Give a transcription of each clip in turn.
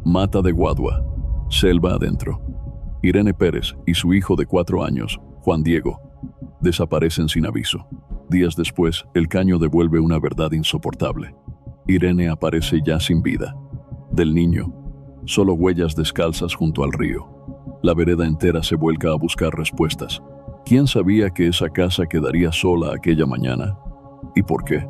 Mata de Guadua, selva adentro. Irene Pérez y su hijo de 4 años, Juan Diego, desaparecen sin aviso. Días después, el caño devuelve una verdad insoportable. Irene aparece ya sin vida. Del niño, solo huellas descalzas junto al río. La vereda entera se vuelca a buscar respuestas. ¿Quién sabía que esa casa quedaría sola aquella mañana? ¿Y por qué?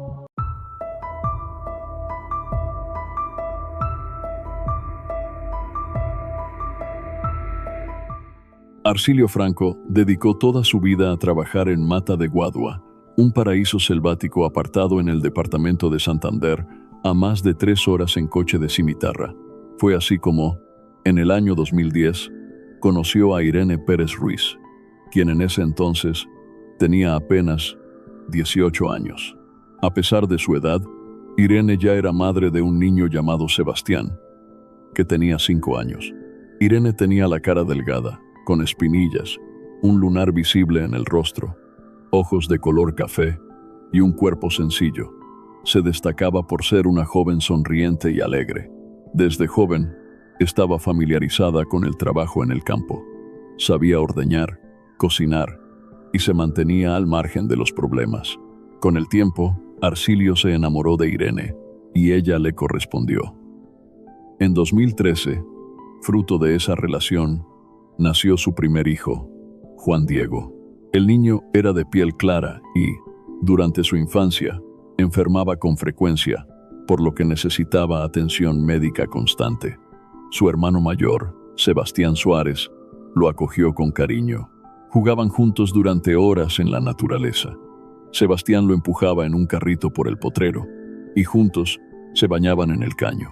Arcilio Franco dedicó toda su vida a trabajar en Mata de Guadua, un paraíso selvático apartado en el departamento de Santander, a más de 3 horas en coche de cimitarra. Fue así como, en el año 2010, conoció a Irene Pérez Ruiz, quien en ese entonces tenía apenas 18 años. A pesar de su edad, Irene ya era madre de un niño llamado Sebastián, que tenía 5 años. Irene tenía la cara delgada, con espinillas, un lunar visible en el rostro, ojos de color café y un cuerpo sencillo. Se destacaba por ser una joven sonriente y alegre. Desde joven, estaba familiarizada con el trabajo en el campo. Sabía ordeñar, cocinar y se mantenía al margen de los problemas. Con el tiempo, Arcilio se enamoró de Irene y ella le correspondió. En 2013, fruto de esa relación, nació su primer hijo, Juan Diego. El niño era de piel clara y, durante su infancia, enfermaba con frecuencia, por lo que necesitaba atención médica constante. Su hermano mayor, Sebastián Suárez, lo acogió con cariño. Jugaban juntos durante horas en la naturaleza. Sebastián lo empujaba en un carrito por el potrero y juntos se bañaban en el caño.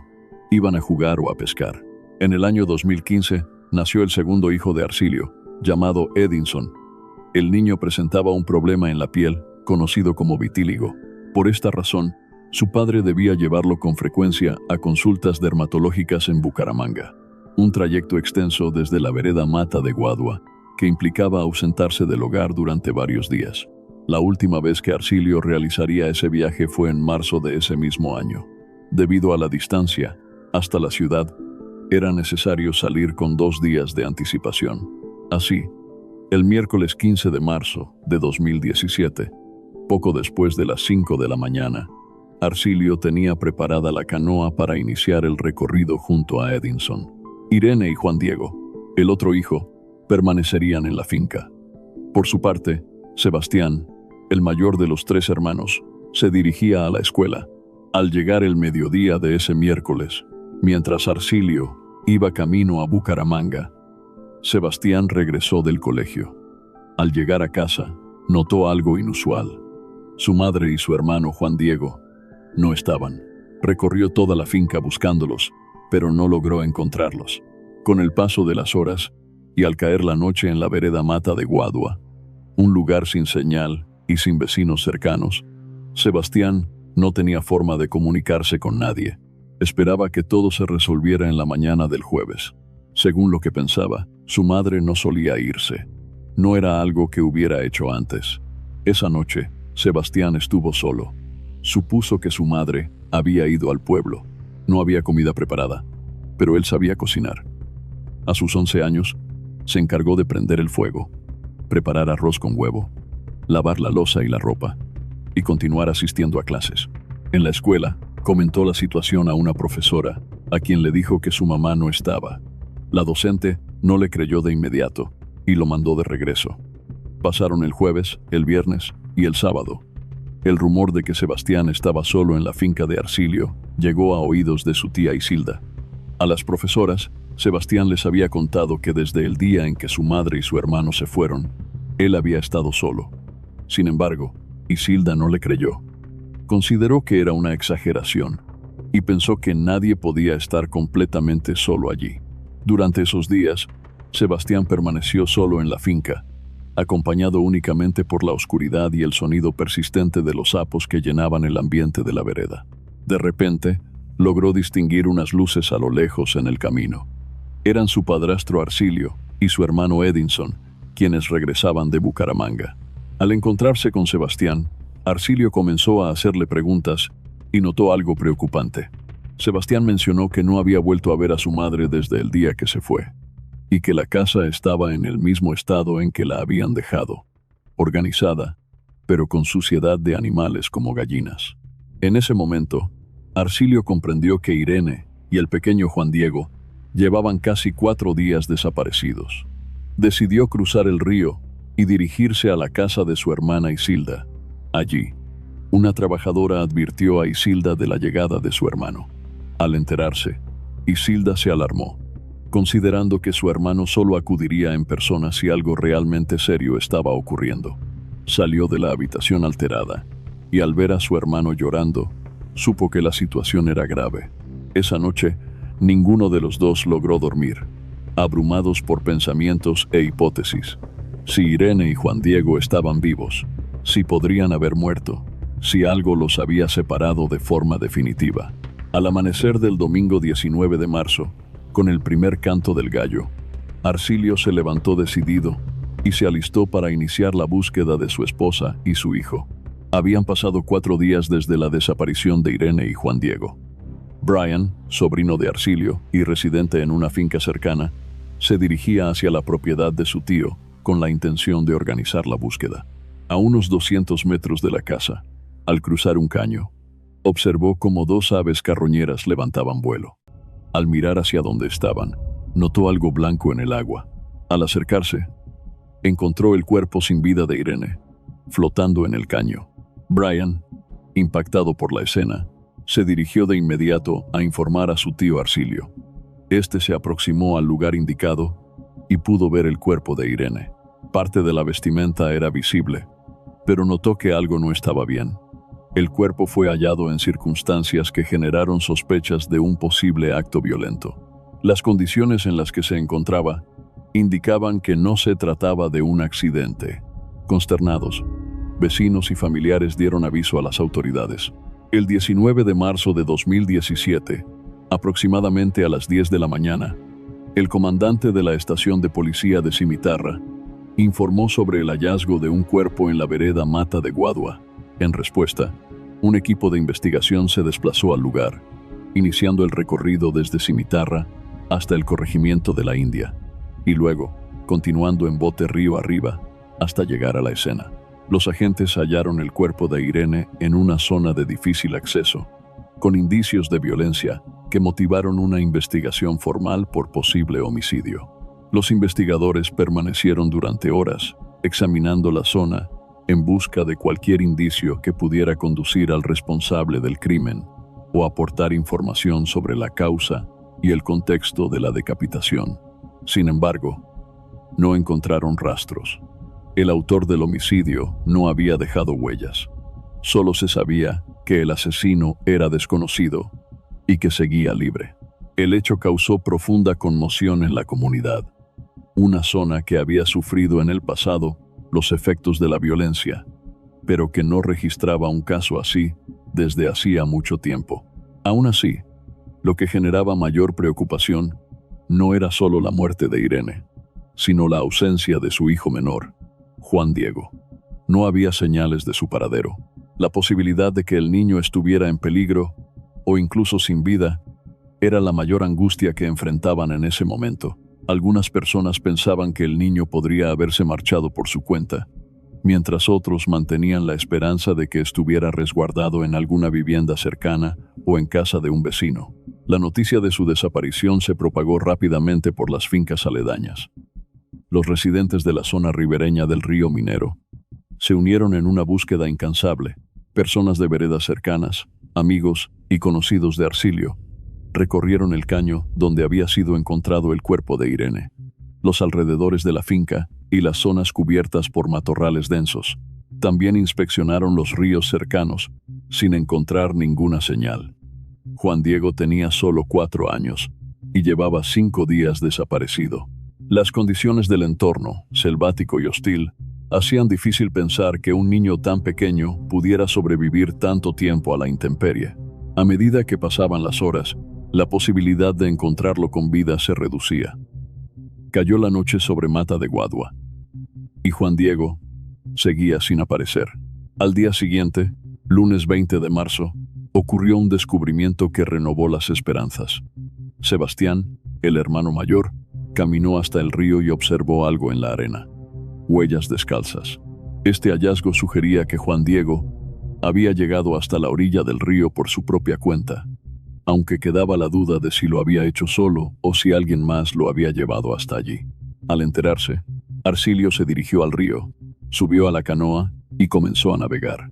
Iban a jugar o a pescar. En el año 2015, nació el segundo hijo de Arcilio, llamado Edinson. El niño presentaba un problema en la piel, conocido como vitíligo. Por esta razón, su padre debía llevarlo con frecuencia a consultas dermatológicas en Bucaramanga, un trayecto extenso desde la vereda Mata de Guadua, que implicaba ausentarse del hogar durante varios días. La última vez que Arcilio realizaría ese viaje fue en marzo de ese mismo año. Debido a la distancia, hasta la ciudad, era necesario salir con 2 días de anticipación. Así, el miércoles 15 de marzo de 2017, poco después de las 5 de la mañana, Arcilio tenía preparada la canoa para iniciar el recorrido junto a Edinson. Irene y Juan Diego, el otro hijo, permanecerían en la finca. Por su parte, Sebastián, el mayor de los 3 hermanos, se dirigía a la escuela. Al llegar el mediodía de ese miércoles, mientras Arcilio iba camino a Bucaramanga, Sebastián regresó del colegio. Al llegar a casa, notó algo inusual. Su madre y su hermano Juan Diego no estaban. Recorrió toda la finca buscándolos, pero no logró encontrarlos. Con el paso de las horas, y al caer la noche en la vereda Mata de Guadua, un lugar sin señal y sin vecinos cercanos, Sebastián no tenía forma de comunicarse con nadie. Esperaba que todo se resolviera en la mañana del jueves. Según lo que pensaba, su madre no solía irse. No era algo que hubiera hecho antes. Esa noche, Sebastián estuvo solo. Supuso que su madre había ido al pueblo. No había comida preparada, pero él sabía cocinar. A sus 11 años, se encargó de prender el fuego, preparar arroz con huevo, lavar la loza y la ropa, y continuar asistiendo a clases. En la escuela, comentó la situación a una profesora, a quien le dijo que su mamá no estaba. La docente no le creyó de inmediato y lo mandó de regreso. Pasaron el jueves, el viernes y el sábado. El rumor de que Sebastián estaba solo en la finca de Arcilio llegó a oídos de su tía Isilda. A las profesoras, Sebastián les había contado que desde el día en que su madre y su hermano se fueron, él había estado solo. Sin embargo, Isilda no le creyó. Consideró que era una exageración y pensó que nadie podía estar completamente solo allí. Durante esos días, Sebastián permaneció solo en la finca, acompañado únicamente por la oscuridad y el sonido persistente de los sapos que llenaban el ambiente de la vereda. De repente, logró distinguir unas luces a lo lejos en el camino. Eran su padrastro Arcilio y su hermano Edinson, quienes regresaban de Bucaramanga. Al encontrarse con Sebastián, Arcilio comenzó a hacerle preguntas y notó algo preocupante. Sebastián mencionó que no había vuelto a ver a su madre desde el día que se fue, y que la casa estaba en el mismo estado en que la habían dejado, organizada, pero con suciedad de animales como gallinas. En ese momento, Arcilio comprendió que Irene y el pequeño Juan Diego llevaban casi 4 días desaparecidos. Decidió cruzar el río y dirigirse a la casa de su hermana Isilda. Allí, una trabajadora advirtió a Isilda de la llegada de su hermano. Al enterarse, Isilda se alarmó, considerando que su hermano solo acudiría en persona si algo realmente serio estaba ocurriendo. Salió de la habitación alterada y al ver a su hermano llorando, supo que la situación era grave. Esa noche, ninguno de los dos logró dormir, abrumados por pensamientos e hipótesis. Si Irene y Juan Diego estaban vivos, si podrían haber muerto, si algo los había separado de forma definitiva. Al amanecer del domingo 19 de marzo, con el primer canto del gallo, Arcilio se levantó decidido y se alistó para iniciar la búsqueda de su esposa y su hijo. Habían pasado 4 días desde la desaparición de Irene y Juan Diego. Brian, sobrino de Arcilio y residente en una finca cercana, se dirigía hacia la propiedad de su tío con la intención de organizar la búsqueda. A unos 200 metros de la casa, al cruzar un caño, observó cómo 2 aves carroñeras levantaban vuelo. Al mirar hacia donde estaban, notó algo blanco en el agua. Al acercarse, encontró el cuerpo sin vida de Irene, flotando en el caño. Brian, impactado por la escena, se dirigió de inmediato a informar a su tío Arcilio. Este se aproximó al lugar indicado y pudo ver el cuerpo de Irene. Parte de la vestimenta era visible, pero notó que algo no estaba bien. El cuerpo fue hallado en circunstancias que generaron sospechas de un posible acto violento. Las condiciones en las que se encontraba indicaban que no se trataba de un accidente. Consternados, vecinos y familiares dieron aviso a las autoridades. El 19 de marzo de 2017, aproximadamente a las 10 de la mañana, el comandante de la estación de policía de Cimitarra informó sobre el hallazgo de un cuerpo en la vereda Mata de Guadua. En respuesta, un equipo de investigación se desplazó al lugar, iniciando el recorrido desde Cimitarra hasta el corregimiento de la India, y luego, continuando en bote río arriba, hasta llegar a la escena. Los agentes hallaron el cuerpo de Irene en una zona de difícil acceso, con indicios de violencia que motivaron una investigación formal por posible homicidio. Los investigadores permanecieron durante horas, examinando la zona en busca de cualquier indicio que pudiera conducir al responsable del crimen o aportar información sobre la causa y el contexto de la decapitación. Sin embargo, no encontraron rastros. El autor del homicidio no había dejado huellas. Solo se sabía que el asesino era desconocido y que seguía libre. El hecho causó profunda conmoción en la comunidad, una zona que había sufrido en el pasado los efectos de la violencia, pero que no registraba un caso así desde hacía mucho tiempo. Aún así, lo que generaba mayor preocupación no era solo la muerte de Irene, sino la ausencia de su hijo menor, Juan Diego. No había señales de su paradero. La posibilidad de que el niño estuviera en peligro, o incluso sin vida, era la mayor angustia que enfrentaban en ese momento. Algunas personas pensaban que el niño podría haberse marchado por su cuenta, mientras otros mantenían la esperanza de que estuviera resguardado en alguna vivienda cercana o en casa de un vecino. La noticia de su desaparición se propagó rápidamente por las fincas aledañas. Los residentes de la zona ribereña del río Minero se unieron en una búsqueda incansable. Personas de veredas cercanas, amigos y conocidos de Arcilio recorrieron el caño donde había sido encontrado el cuerpo de Irene, los alrededores de la finca y las zonas cubiertas por matorrales densos. También inspeccionaron los ríos cercanos, sin encontrar ninguna señal. Juan Diego tenía solo 4 años y llevaba 5 días desaparecido. Las condiciones del entorno, selvático y hostil, hacían difícil pensar que un niño tan pequeño pudiera sobrevivir tanto tiempo a la intemperie. A medida que pasaban las horas, la posibilidad de encontrarlo con vida se reducía. Cayó la noche sobre Mata de Guadua, y Juan Diego seguía sin aparecer. Al día siguiente, lunes 20 de marzo, ocurrió un descubrimiento que renovó las esperanzas. Sebastián, el hermano mayor, caminó hasta el río y observó algo en la arena: huellas descalzas. Este hallazgo sugería que Juan Diego había llegado hasta la orilla del río por su propia cuenta, aunque quedaba la duda de si lo había hecho solo o si alguien más lo había llevado hasta allí. Al enterarse, Arcilio se dirigió al río, subió a la canoa y comenzó a navegar,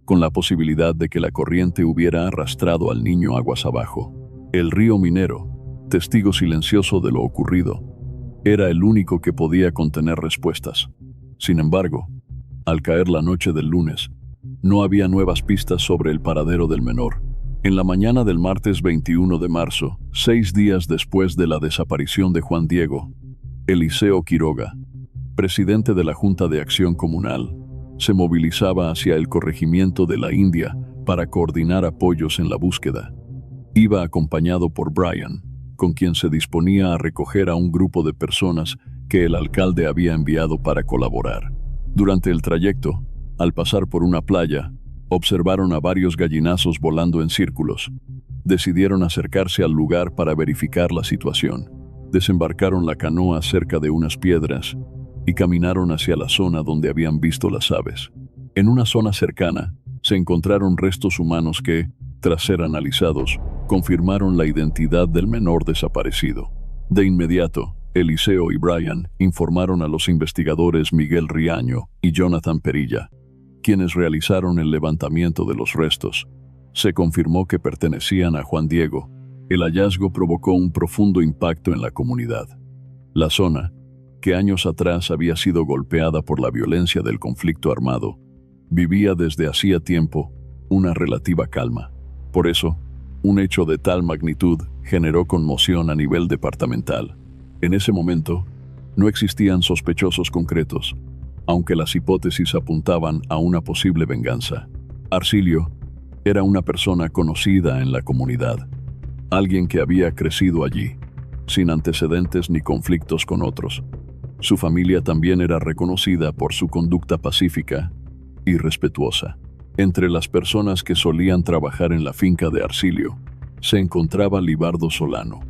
con la posibilidad de que la corriente hubiera arrastrado al niño aguas abajo. El río Minero, testigo silencioso de lo ocurrido, era el único que podía contener respuestas. Sin embargo, al caer la noche del lunes, no había nuevas pistas sobre el paradero del menor. En la mañana del martes 21 de marzo, 6 días después de la desaparición de Juan Diego, Eliseo Quiroga, presidente de la Junta de Acción Comunal, se movilizaba hacia el corregimiento de la India para coordinar apoyos en la búsqueda. Iba acompañado por Brian, con quien se disponía a recoger a un grupo de personas que el alcalde había enviado para colaborar. Durante el trayecto, al pasar por una playa, observaron a varios gallinazos volando en círculos. Decidieron acercarse al lugar para verificar la situación. Desembarcaron la canoa cerca de unas piedras y caminaron hacia la zona donde habían visto las aves. En una zona cercana, se encontraron restos humanos que, tras ser analizados, confirmaron la identidad del menor desaparecido. De inmediato, Eliseo y Brian informaron a los investigadores Miguel Riaño y Jonathan Perilla, quienes realizaron el levantamiento de los restos. Se confirmó que pertenecían a Juan Diego. El hallazgo provocó un profundo impacto en la comunidad. La zona, que años atrás había sido golpeada por la violencia del conflicto armado, vivía desde hacía tiempo una relativa calma. Por eso, un hecho de tal magnitud generó conmoción a nivel departamental. En ese momento, no existían sospechosos concretos, aunque las hipótesis apuntaban a una posible venganza. Arcilio era una persona conocida en la comunidad, alguien que había crecido allí, sin antecedentes ni conflictos con otros. Su familia también era reconocida por su conducta pacífica y respetuosa. Entre las personas que solían trabajar en la finca de Arcilio, se encontraba Libardo Solano,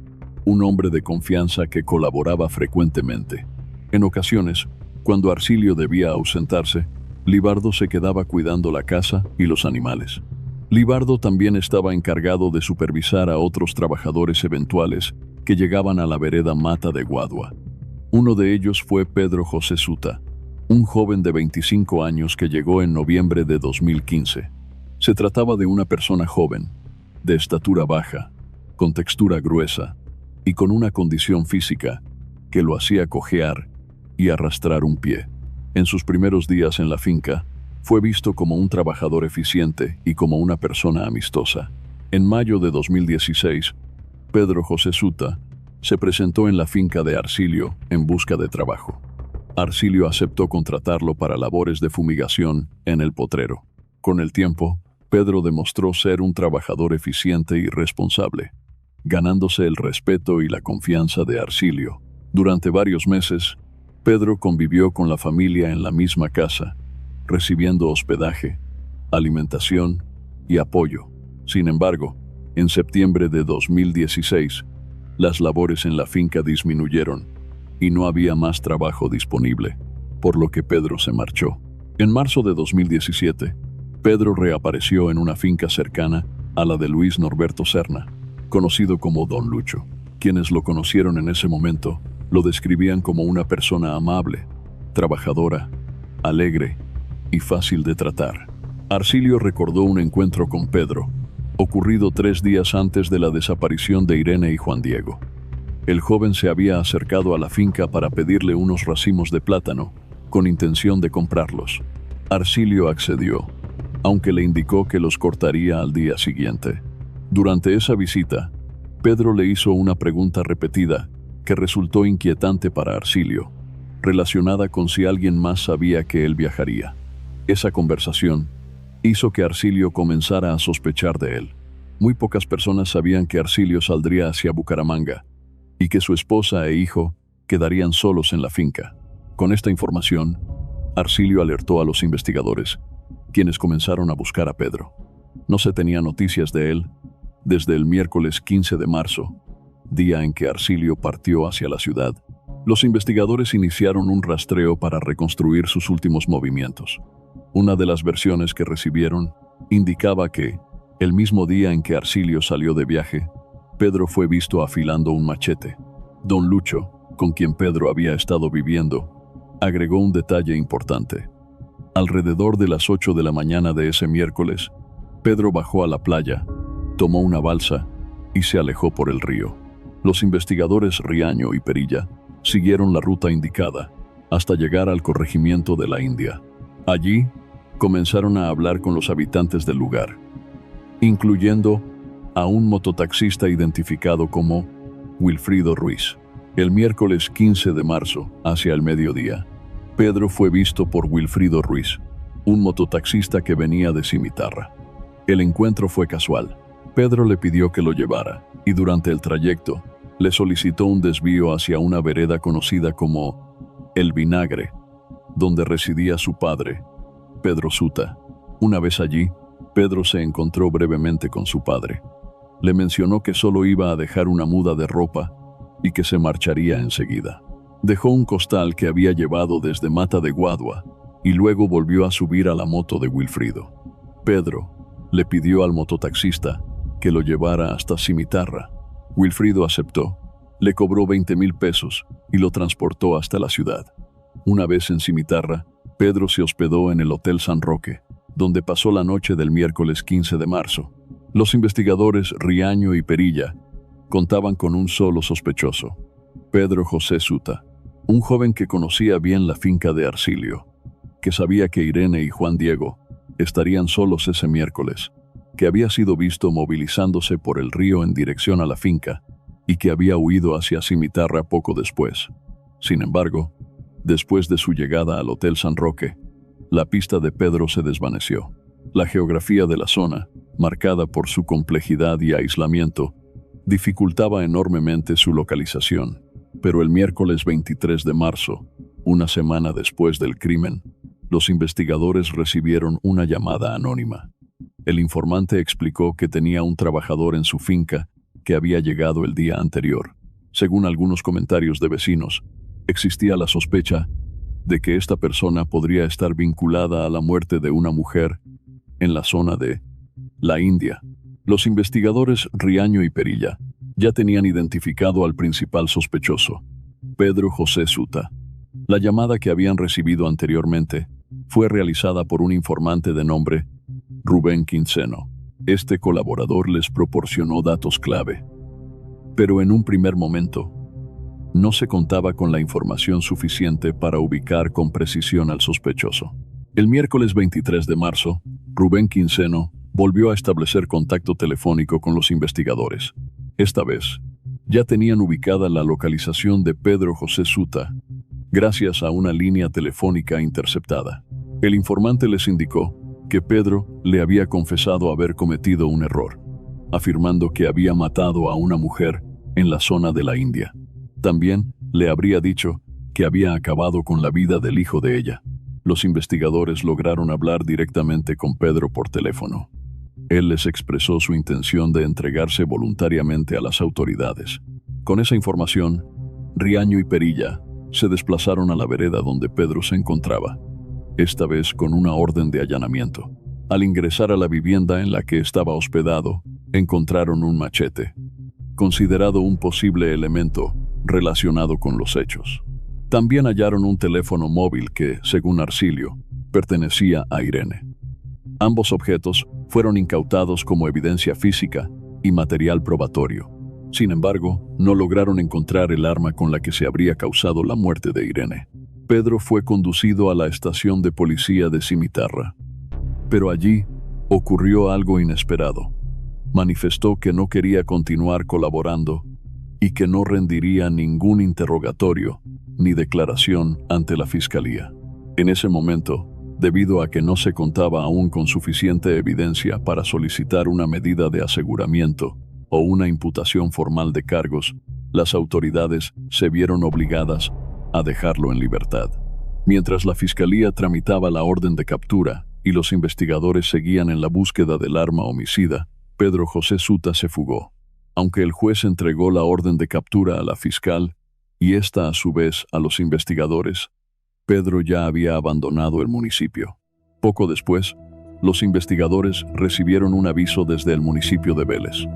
un hombre de confianza que colaboraba frecuentemente. En ocasiones, cuando Arcilio debía ausentarse, Libardo se quedaba cuidando la casa y los animales. Libardo también estaba encargado de supervisar a otros trabajadores eventuales que llegaban a la vereda Mata de Guadua. Uno de ellos fue Pedro José Suta, un joven de 25 años que llegó en noviembre de 2015. Se trataba de una persona joven, de estatura baja, con textura gruesa y con una condición física que lo hacía cojear y arrastrar un pie. En sus primeros días en la finca, fue visto como un trabajador eficiente y como una persona amistosa. En mayo de 2016, Pedro José Suta se presentó en la finca de Arcilio en busca de trabajo. Arcilio aceptó contratarlo para labores de fumigación en el potrero. Con el tiempo, Pedro demostró ser un trabajador eficiente y responsable, ganándose el respeto y la confianza de Arcilio. Durante varios meses, Pedro convivió con la familia en la misma casa, recibiendo hospedaje, alimentación y apoyo. Sin embargo, en septiembre de 2016, las labores en la finca disminuyeron y no había más trabajo disponible, por lo que Pedro se marchó. En marzo de 2017, Pedro reapareció en una finca cercana a la de Luis Norberto Serna, conocido como Don Lucho. Quienes lo conocieron en ese momento lo describían como una persona amable, trabajadora, alegre y fácil de tratar. Arcilio recordó un encuentro con Pedro, ocurrido 3 días antes de la desaparición de Irene y Juan Diego. El joven se había acercado a la finca para pedirle unos racimos de plátano, con intención de comprarlos. Arcilio accedió, aunque le indicó que los cortaría al día siguiente. Durante esa visita, Pedro le hizo una pregunta repetida que resultó inquietante para Arcilio, relacionada con si alguien más sabía que él viajaría. Esa conversación hizo que Arcilio comenzara a sospechar de él. Muy pocas personas sabían que Arcilio saldría hacia Bucaramanga y que su esposa e hijo quedarían solos en la finca. Con esta información, Arcilio alertó a los investigadores, quienes comenzaron a buscar a Pedro. No se tenía noticias de él desde el miércoles 15 de marzo, día en que Arcilio partió hacia la ciudad. Los investigadores iniciaron un rastreo para reconstruir sus últimos movimientos. Una de las versiones que recibieron indicaba que, el mismo día en que Arcilio salió de viaje, Pedro fue visto afilando un machete. Don Lucho, con quien Pedro había estado viviendo, agregó un detalle importante. Alrededor de las 8 de la mañana de ese miércoles, Pedro bajó a la playa, tomó una balsa y se alejó por el río. Los investigadores Riaño y Perilla siguieron la ruta indicada hasta llegar al corregimiento de la India. Allí, comenzaron a hablar con los habitantes del lugar, incluyendo a un mototaxista identificado como Wilfrido Ruiz. El miércoles 15 de marzo, hacia el mediodía, Pedro fue visto por Wilfrido Ruiz, un mototaxista que venía de Cimitarra. El encuentro fue casual. Pedro le pidió que lo llevara, y durante el trayecto, le solicitó un desvío hacia una vereda conocida como El Vinagre, donde residía su padre, Pedro Suta. Una vez allí, Pedro se encontró brevemente con su padre. Le mencionó que solo iba a dejar una muda de ropa y que se marcharía enseguida. Dejó un costal que había llevado desde Mata de Guadua y luego volvió a subir a la moto de Wilfrido. Pedro le pidió al mototaxista que lo llevara hasta Cimitarra. Wilfrido aceptó, le cobró 20,000 pesos y lo transportó hasta la ciudad. Una vez en Cimitarra, Pedro se hospedó en el Hotel San Roque, donde pasó la noche del miércoles 15 de marzo. Los investigadores Riaño y Perilla contaban con un solo sospechoso, Pedro José Suta, un joven que conocía bien la finca de Arcilio, que sabía que Irene y Juan Diego estarían solos ese miércoles, que había sido visto movilizándose por el río en dirección a la finca y que había huido hacia Cimitarra poco después. Sin embargo, después de su llegada al Hotel San Roque, la pista de Pedro se desvaneció. La geografía de la zona, marcada por su complejidad y aislamiento, dificultaba enormemente su localización, pero el miércoles 23 de marzo, una semana después del crimen, los investigadores recibieron una llamada anónima. El informante explicó que tenía un trabajador en su finca que había llegado el día anterior. Según algunos comentarios de vecinos, existía la sospecha de que esta persona podría estar vinculada a la muerte de una mujer en la zona de la India. Los investigadores Riaño y Perilla ya tenían identificado al principal sospechoso, Pedro José Suta. La llamada que habían recibido anteriormente fue realizada por un informante de nombre Rubén Quinceno. Este colaborador les proporcionó datos clave, pero en un primer momento no se contaba con la información suficiente para ubicar con precisión al sospechoso. El miércoles 23 de marzo, Rubén Quinceno volvió a establecer contacto telefónico con los investigadores. Esta vez, ya tenían ubicada la localización de Pedro José Suta, gracias a una línea telefónica interceptada. El informante les indicó que Pedro le había confesado haber cometido un error, afirmando que había matado a una mujer en la zona de la India. También le habría dicho que había acabado con la vida del hijo de ella. Los investigadores lograron hablar directamente con Pedro por teléfono. Él les expresó su intención de entregarse voluntariamente a las autoridades. Con esa información, Riaño y Perilla se desplazaron a la vereda donde Pedro se encontraba, esta vez con una orden de allanamiento. Al ingresar a la vivienda en la que estaba hospedado, encontraron un machete, considerado un posible elemento relacionado con los hechos. También hallaron un teléfono móvil que, según Arcilio, pertenecía a Irene. Ambos objetos fueron incautados como evidencia física y material probatorio. Sin embargo, no lograron encontrar el arma con la que se habría causado la muerte de Irene. Pedro fue conducido a la estación de policía de Cimitarra. Pero allí ocurrió algo inesperado. Manifestó que no quería continuar colaborando y que no rendiría ningún interrogatorio ni declaración ante la fiscalía. En ese momento, debido a que no se contaba aún con suficiente evidencia para solicitar una medida de aseguramiento o una imputación formal de cargos, las autoridades se vieron obligadas a dejarlo en libertad. Mientras la fiscalía tramitaba la orden de captura y los investigadores seguían en la búsqueda del arma homicida, Pedro José Suta se fugó. Aunque el juez entregó la orden de captura a la fiscal, y ésta a su vez a los investigadores, Pedro ya había abandonado el municipio. Poco después, los investigadores recibieron un aviso desde el municipio de Vélez.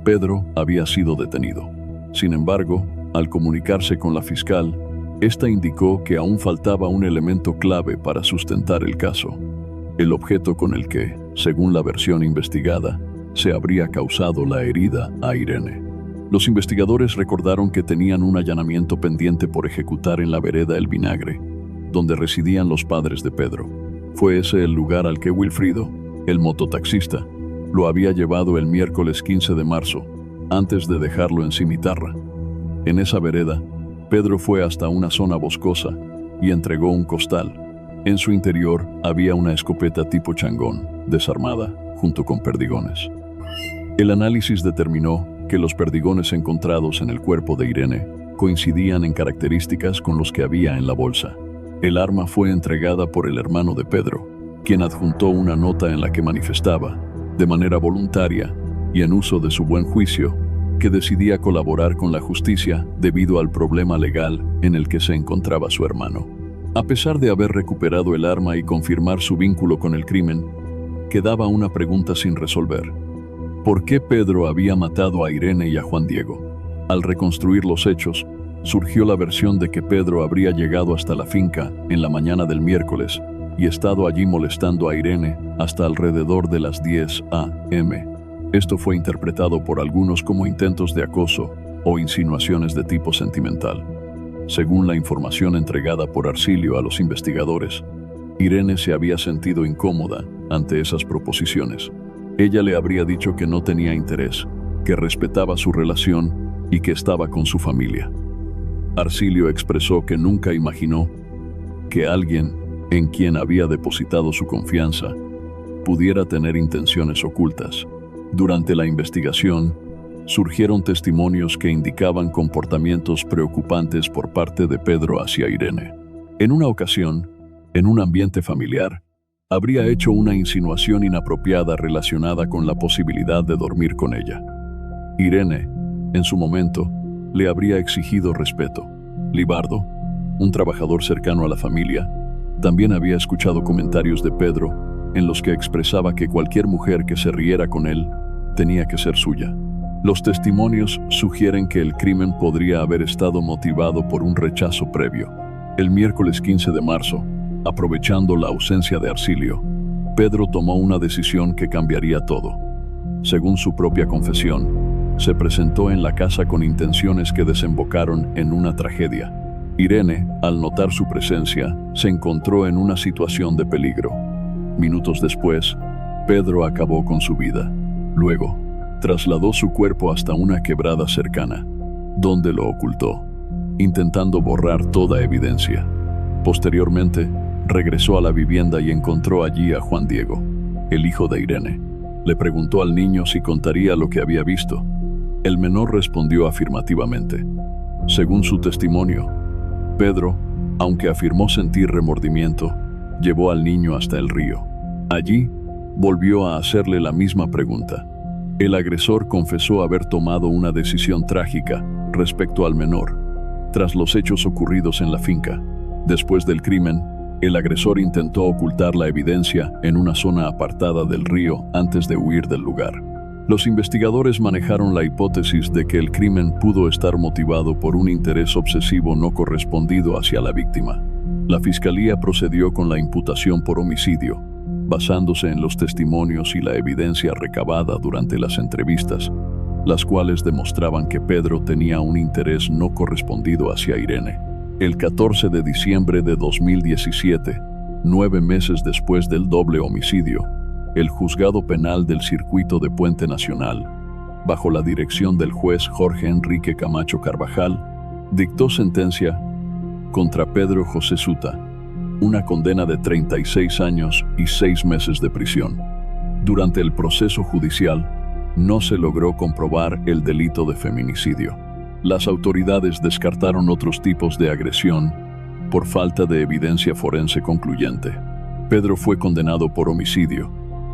Pedro había sido detenido. Sin embargo, al comunicarse con la fiscal, ésta indicó que aún faltaba un elemento clave para sustentar el caso: el objeto con el que, según la versión investigada, se habría causado la herida a Irene. Los investigadores recordaron que tenían un allanamiento pendiente por ejecutar en la vereda El Vinagre, donde residían los padres de Pedro. Fue ese el lugar al que Wilfrido, el mototaxista, lo había llevado el miércoles 15 de marzo, antes de dejarlo en Cimitarra. En esa vereda, Pedro fue hasta una zona boscosa y entregó un costal. En su interior había una escopeta tipo changón, desarmada, junto con perdigones. El análisis determinó que los perdigones encontrados en el cuerpo de Irene coincidían en características con los que había en la bolsa. El arma fue entregada por el hermano de Pedro, quien adjuntó una nota en la que manifestaba, de manera voluntaria y en uso de su buen juicio, que decidía colaborar con la justicia debido al problema legal en el que se encontraba su hermano. A pesar de haber recuperado el arma y confirmar su vínculo con el crimen, quedaba una pregunta sin resolver: ¿por qué Pedro había matado a Irene y a Juan Diego? Al reconstruir los hechos, surgió la versión de que Pedro habría llegado hasta la finca en la mañana del miércoles y estado allí molestando a Irene hasta alrededor de las 10 a.m. Esto fue interpretado por algunos como intentos de acoso o insinuaciones de tipo sentimental. Según la información entregada por Arcilio a los investigadores, Irene se había sentido incómoda ante esas proposiciones. Ella le habría dicho que no tenía interés, que respetaba su relación y que estaba con su familia. Arcilio expresó que nunca imaginó que alguien en quien había depositado su confianza pudiera tener intenciones ocultas. Durante la investigación, surgieron testimonios que indicaban comportamientos preocupantes por parte de Pedro hacia Irene. En una ocasión, en un ambiente familiar, habría hecho una insinuación inapropiada relacionada con la posibilidad de dormir con ella. Irene, en su momento, le habría exigido respeto. Libardo, un trabajador cercano a la familia, también había escuchado comentarios de Pedro en los que expresaba que cualquier mujer que se riera con él tenía que ser suya. Los testimonios sugieren que el crimen podría haber estado motivado por un rechazo previo. El miércoles 15 de marzo, aprovechando la ausencia de Arcilio, Pedro tomó una decisión que cambiaría todo. Según su propia confesión, se presentó en la casa con intenciones que desembocaron en una tragedia. Irene, al notar su presencia, se encontró en una situación de peligro. Minutos después, Pedro acabó con su vida. Luego, trasladó su cuerpo hasta una quebrada cercana, donde lo ocultó, intentando borrar toda evidencia. Posteriormente, regresó a la vivienda y encontró allí a Juan Diego, el hijo de Irene. Le preguntó al niño si contaría lo que había visto. El menor respondió afirmativamente. Según su testimonio, Pedro, aunque afirmó sentir remordimiento, llevó al niño hasta el río. Allí, volvió a hacerle la misma pregunta. El agresor confesó haber tomado una decisión trágica respecto al menor, tras los hechos ocurridos en la finca. Después del crimen, el agresor intentó ocultar la evidencia en una zona apartada del río antes de huir del lugar. Los investigadores manejaron la hipótesis de que el crimen pudo estar motivado por un interés obsesivo no correspondido hacia la víctima. La fiscalía procedió con la imputación por homicidio, basándose en los testimonios y la evidencia recabada durante las entrevistas, las cuales demostraban que Pedro tenía un interés no correspondido hacia Irene. El 14 de diciembre de 2017, 9 meses después del doble homicidio, el Juzgado Penal del Circuito de Puente Nacional, bajo la dirección del juez Jorge Enrique Camacho Carvajal, dictó sentencia contra Pedro José Suta, una condena de 36 años y 6 meses de prisión. Durante el proceso judicial, no se logró comprobar el delito de feminicidio. Las autoridades descartaron otros tipos de agresión por falta de evidencia forense concluyente. Pedro fue condenado por homicidio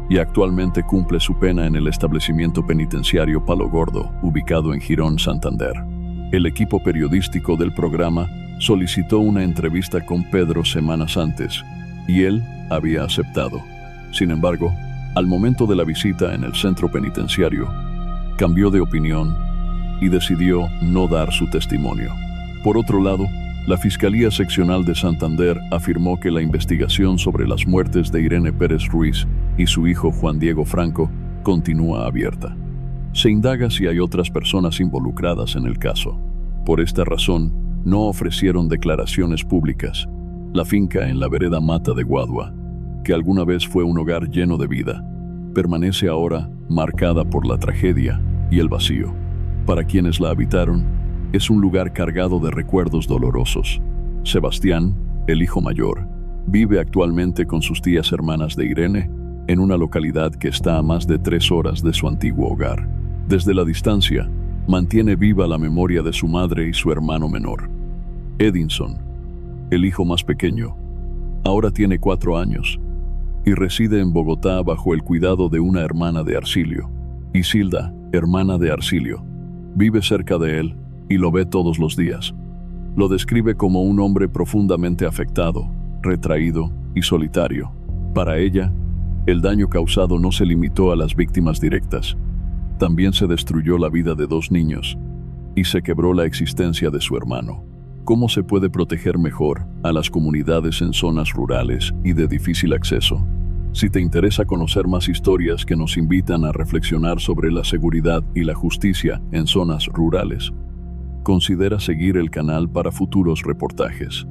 y actualmente cumple su pena en el establecimiento penitenciario Palo Gordo, ubicado en Girón, Santander. El equipo periodístico del programa solicitó una entrevista con Pedro semanas antes y él había aceptado. Sin embargo, al momento de la visita en el centro penitenciario, cambió de opinión y decidió no dar su testimonio. Por otro lado, la Fiscalía Seccional de Santander afirmó que la investigación sobre las muertes de Irene Pérez Ruiz y su hijo Juan Diego Franco continúa abierta. Se indaga si hay otras personas involucradas en el caso. Por esta razón, no ofrecieron declaraciones públicas. La finca en la vereda Mata de Guadua, que alguna vez fue un hogar lleno de vida, permanece ahora marcada por la tragedia y el vacío. Para quienes la habitaron, es un lugar cargado de recuerdos dolorosos. Sebastián, el hijo mayor, vive actualmente con sus tías hermanas de Irene en una localidad que está a más de 3 horas de su antiguo hogar. Desde la distancia, mantiene viva la memoria de su madre y su hermano menor. Edinson, el hijo más pequeño, ahora tiene 4 años y reside en Bogotá bajo el cuidado de una hermana de Arcilio. Isilda, hermana de Arcilio, vive cerca de él y lo ve todos los días. Lo describe como un hombre profundamente afectado, retraído y solitario. Para ella, el daño causado no se limitó a las víctimas directas. También se destruyó la vida de 2 niños y se quebró la existencia de su hermano. ¿Cómo se puede proteger mejor a las comunidades en zonas rurales y de difícil acceso? Si te interesa conocer más historias que nos invitan a reflexionar sobre la seguridad y la justicia en zonas rurales, considera seguir el canal para futuros reportajes.